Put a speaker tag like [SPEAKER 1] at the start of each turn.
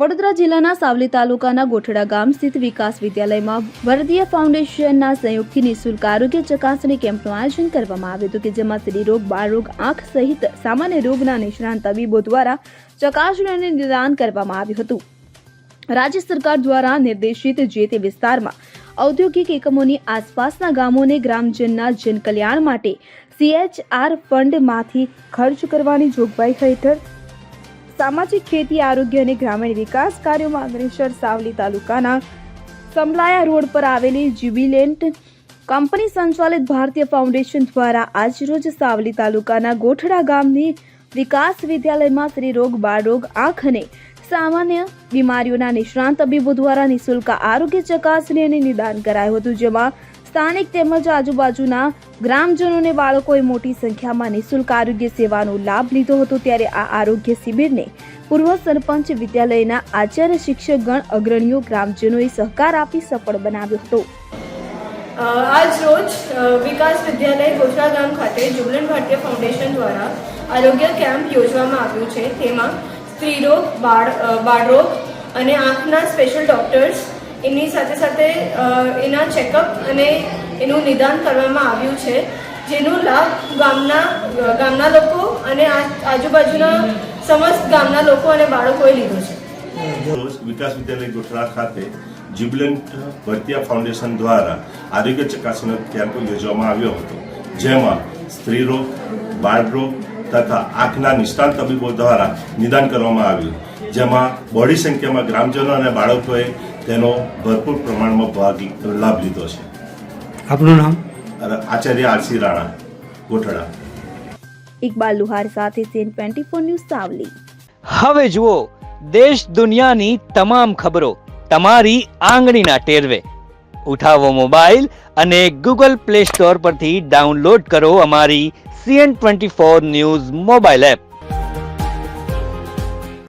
[SPEAKER 1] વડોદરા જિલ્લાના સાવલી તાલુકાના ગોઠડા ગામ સ્થિત વિકાસ વિદ્યાલયમાં ભારતીય ફાઉન્ડેશનના સહયોગથી નિઃશુલ્ક આરોગ્ય ચકાસણી કેમ્પનું આયોજન કરવામાં આવ્યું હતું કે જેમાં સ્ત્રીરોગ, બાળરોગ, આંખ સહિત સામાન્ય રોગના નિષ્ણાંત તબીબો દ્વારા ચકાસણી અને નિદાન કરવામાં આવ્યું હતું। રાજ્ય સરકાર દ્વારા નિર્દેશિત જે તે વિસ્તારમાં ઔદ્યોગિક એકમોની આસપાસના ગામોને ગ્રામજનના જનકલ્યાણ માટે CHR ફંડમાંથી ખર્ચ કરવાની જોગવાઈ હેઠળ સામાજિક ખેતી, આરોગ્ય અને ગ્રામીણ વિકાસ કાર્યોમાં અગ્રેસર સાવલી તાલુકાના સમલાયા રોડ પર આવેલી જ્યુબિલેન્ટ કંપની સંચાલિત ભારતીય ફાઉન્ડેશન દ્વારા આજરોજ સાવલી તાલુકાના ગોઠડા ગામની વિકાસ વિદ્યાલયમાં સ્ત્રીરોગ, બાળરોગ, આંખ અને સામાન્ય બીમારીઓના નિષ્ણાંત તબીબો દ્વારા નિઃશુલ્ક આરોગ્ય ચકાસણી અને નિદાન કરાયું હતું, જેમાં સ્થાનિક તેમજ આજુબાજુના ગ્રામજનોને બાળકોએ મોટી સંખ્યામાં નિઃશુલ્ક આરોગ્ય સેવાનો લાભ લીધો હતો। ત્યારે આ આરોગ્ય શિબિરને પૂર્વ સરપંચ, વિદ્યાલયના આચાર્ય, શિક્ષકગણ, અગ્રણીઓ, ગ્રામજનોએ સહકાર આપી સફળ બનાવ્યો હતો।
[SPEAKER 2] આજ રોજ વિકાસ વિદ્યાલય ગોઠડા ગામ ખાતે જ્યુબિલેન્ટ ભારતીય ફાઉન્ડેશન દ્વારા આરોગ્ય કેમ્પ યોજવામાં આવ્યું છે। તેમાં સ્ત્રીરોગ, બાળરોગ અને આંખના સ્પેશિયલ ડોક્ટર્સ એની સાથે સાથે એના ચેકઅપ અને એનું નિદાન કરવામાં આવ્યું છે, જેનો લાભ ગામના લોકો અને આજુબાજુના સમસ્ત ગામના લોકો અને બાળકોએ લીધો છે।
[SPEAKER 3] વિકાસ વિદ્યાલય ગોઠડા ખાતે જ્યુબિલેન્ટ ભારતીય ફાઉન્ડેશન દ્વારા આરોગ્ય ચકાસણી કેમ્પ યોજવામાં આવ્યો હતો, જેમાં સ્ત્રીરોગ, બાળરોગ તથા આંખના નિષ્ણાંત તબીબો દ્વારા નિદાન કરવામાં આવ્યું, જેમાં બહોળી સંખ્યામાં ગ્રામજનો અને બાળકોએ તેનો ભરપૂર પ્રમાણમાં લાભ લીધો છે।
[SPEAKER 4] આપનું નામ?
[SPEAKER 3] આચાર્ય આરસી રાણા, ગોઠડા।
[SPEAKER 1] ઇકબાલ લુહાર સાથે CN24 ન્યૂઝ સાવલી।
[SPEAKER 5] હવે જુઓ દેશ દુનિયાની તમામ ખબરો તમારી આંગળીના ટેરવે। ઉઠાવો મોબાઈલ અને Google Play Store પરથી ડાઉનલોડ કરો અમારી CN24 ન્યૂઝ મોબાઈલ એપ।